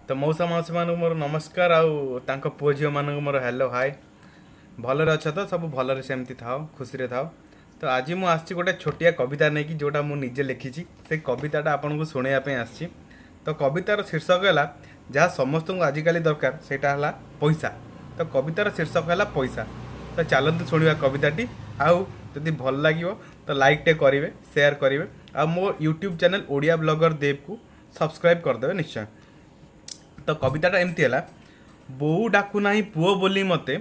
तो मौसा मौसी मानक मोर नमस्कार आउ पुओ झील मानक मोर हेलो हाय भलरे अछ तो सब भलरे सेमती थाओ खुशी रे थाओ। तो आज मु आसी गोटे छोटिया कविता नहीं कि जोटा मु निजे लिखी से कविताटा आपन को शुणाइया आसी। तो कवितार शीर्षक है जहाँ समस्त को आजिकल दरकार सेटा है पैसा। तो कवितार शीर्षक है पैसा। तो चलते शुणा कविताटी आउ जदि भल लगे तो लाइक टे करेंगे सेयार करेंगे आ मो यूट्यूब चैनल ओडिया ब्लॉगर देव को सब्सक्राइब करदे निश्चय। तो कविताटा एमती है बोऊ डाकू ना पुओ बोली मते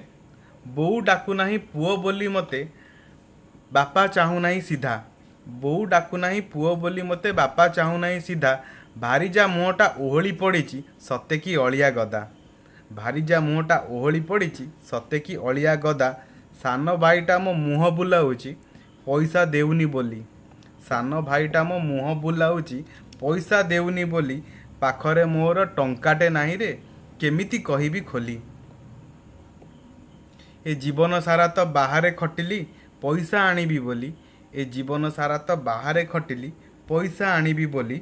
बोऊ डाकू ना पुओ बोली मते बापा चाहू ना सीधा बोऊ डाकू ना पुओ बोली मते बापा चाहू ना सीधा भारीजा मुहटा ओहली पड़ी सते कि अलिया गदा भारीजा मुहटा ओहली पड़ी सते कि अलिया गदा सान भाईटा मो मुह बुलाऊँच पैसा देउनी बोली सान भाईटा मो मुह बुलाऊँच पैसा देउनी बोली पाखरे मोर टंकाटे नाही रे केमिति कहिबी खोली ए जीवन सारा तो बाहरे खटिली पैसा आनिबी बोली ए जीवन सारा तो बाहरे खटिली पैसा आनिबी बोली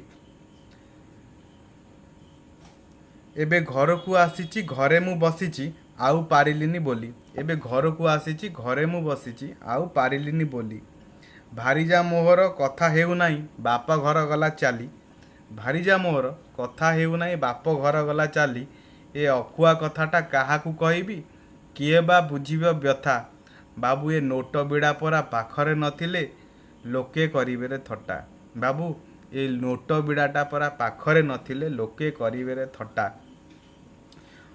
एबे घर को आसीची घरे मु बसीची आउ पारिलिनी बोली एबे घर को आसीची घरे मु बसीची आउ पारिलिनी बोली भारीजा मोहर कथा हेउ नाही बापा घर गला चाली भारीजा मोहर कथा हेउ नाही बाप घर गला चाली ए अकुआ कथाटा काहाकू कहबी किए बा बुझिब व्यथा बाबू ए नोट बिड़ा परा पाखरे नथिले लोके करिबे रे थट्टा बाबू ए नोट बिड़ाटा परा पाखरे नथिले लोके करिबे रे थट्टा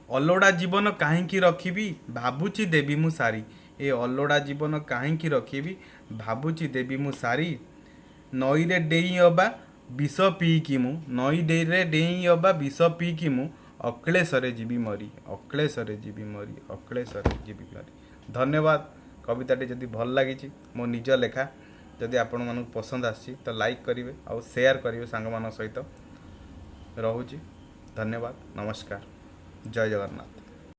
अलोड़ा जीवन काहींकी रखिबी भाबुची देवी मु सारी ए अलोड़ा जीवन काहींकी रखिबी भाबुची देवी मु सारी नई रे डेई अबा विष पीकी मु नई रे डेई अबा विष पीकी मु अक्लेशरे जीवी मरी अक्लेशरे जीवी मरी अक्लेशरे जीवी मरी। धन्यवाद। कविताटी जदि भल लगी मो निज लेखा जदि आपण मानक पसंद आसी तो लाइक करेंगे और शेयर करेंगे सांग मान सहित। रहुची धन्यवाद नमस्कार जय जगन्नाथ।